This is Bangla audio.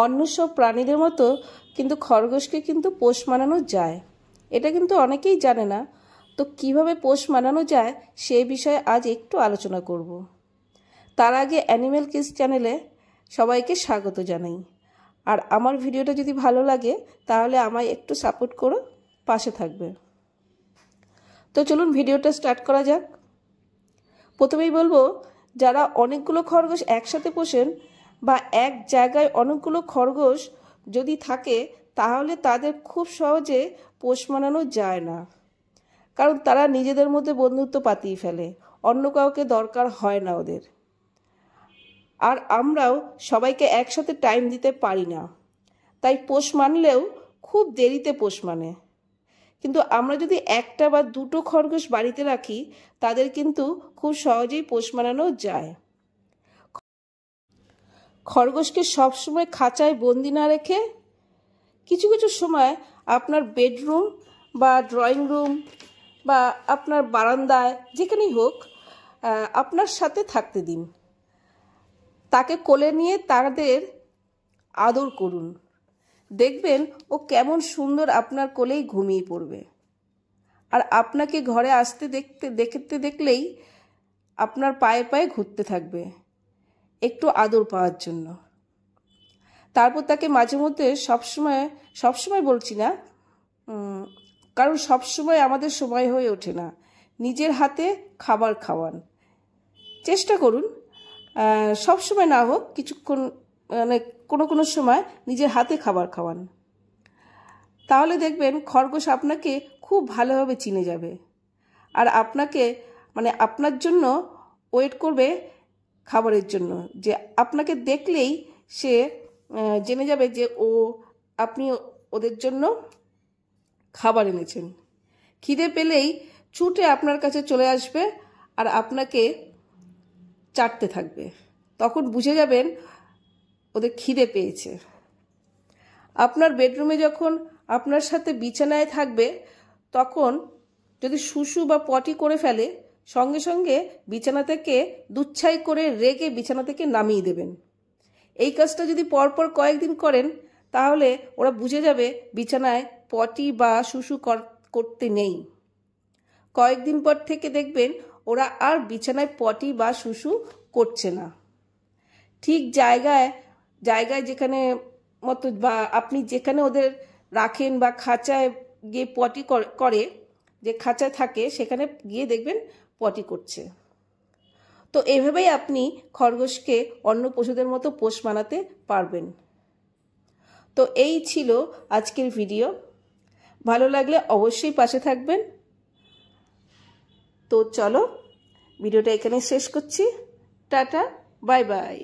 অন্য সব প্রাণীদের মতো কিন্তু খরগোশকে কিন্তু পোষ মানানো যায়। এটা কিন্তু অনেকেই জানে না। তো কিভাবে পোষ মানানো যায় সেই বিষয়ে আজ একটু আলোচনা করব। তার আগে অ্যানিম্যাল কিস চ্যানেলে সবাইকে স্বাগত জানাই। আর আমার ভিডিওটা যদি ভালো লাগে তাহলে আমায় একটু সাপোর্ট করো, পাশে থাকবে। তো চলুন ভিডিওটা স্টার্ট করা যাক। প্রথমেই বলবো, যারা অনেকগুলো খরগোশ একসাথে পোষেন বা এক জায়গায় অনেকগুলো খরগোশ যদি থাকে, তাহলে তাদের খুব সহজে পোষ মানানো যায় না। কারণ তারা নিজেদের মধ্যে বন্ধুত্ব পাতিয়ে ফেলে, অন্য কাউকে দরকার হয় না ওদের। আর আমরাও সবাইকে একসাথে টাইম দিতে পারি না, তাই পোষ মানলেও খুব দেরিতে পোষ মানে। কিন্তু আমরা যদি একটা বা দুটো খরগোশ বাড়িতে রাখি, তাদের কিন্তু খুব সহজেই পোষ মানানো যায়। খরগোশকে সবসময় খাঁচায় বন্দি না রেখে কিছু কিছু সময় আপনার বেডরুম বা ড্রয়িং রুম বা আপনার বারান্দায়, যেখানেই হোক, আপনার সাথে থাকতে দিন। তাকে কোলে নিয়ে তাদের আদর করুন। দেখবেন ও কেমন সুন্দর আপনার কোলেই ঘুমিয়ে পড়বে। আর আপনাকে ঘরে আসতে দেখতে দেখলেই আপনার পায়ে পায়ে ঘুরতে থাকবে একটু আদর পাওয়ার জন্য। তারপর তাকে মাঝে মধ্যে সবসময় বলছি না, কারণ সবসময় আমাদের সময় হয়ে ওঠে না, নিজের হাতে খাবার খাওয়ান। চেষ্টা করুন, সবসময় না হোক, কিছুক্ষণ মানে কোনো সময় নিজের হাতে খাবার খাওয়ান। তাহলে দেখবেন খরগোশ আপনাকে খুব ভালোভাবে চিনে যাবে আর আপনাকে আপনার জন্য ওয়েট করবে খাবারের জন্য। যে আপনাকে দেখলেই সে জেনে যাবে যে আপনি ওদের জন্য খাবার এনেছেন। খিদে পেলেই ছুটে আপনার কাছে চলে আসবে আর আপনাকে চাটতে থাকবে। তখন বুঝে যাবেন ওদের খিদে পেয়েছে। আপনার বেডরুমে যখন আপনার সাথে বিছানায় থাকবে, তখন যদি শুশু বা পটি করে ফেলে, সঙ্গে সঙ্গে বিছানা থেকে দুচ্ছাই করে রেগে বিছানা থেকে নামিয়ে দেবেন। এই কাজটা যদি পরপর কয়েকদিন করেন, তাহলে ওরা বুঝে যাবে বিছানায় পটি বা শুশু করতে নেই। কয়েকদিন পর থেকে দেখবেন ওরা আর বিছানায় পটি বা শুশু করছে না। ঠিক জায়গায় যেখানে মতো বা আপনি যেখানে ওদের রাখেন বা খাঁচায় গিয়ে পটি করে, যে খাঁচায় থাকে সেখানে গিয়ে দেখবেন পটি করছে। তো এভাবেই আপনি খরগোশকে অন্য পশুদের মতো পোষ মানাতে পারবেন। তো এই ছিল আজকের ভিডিও। ভালো লাগলে অবশ্যই পাশে থাকবেন। তো চলো, ভিডিওটা এখানে শেষ করছি। Tata, bye bye.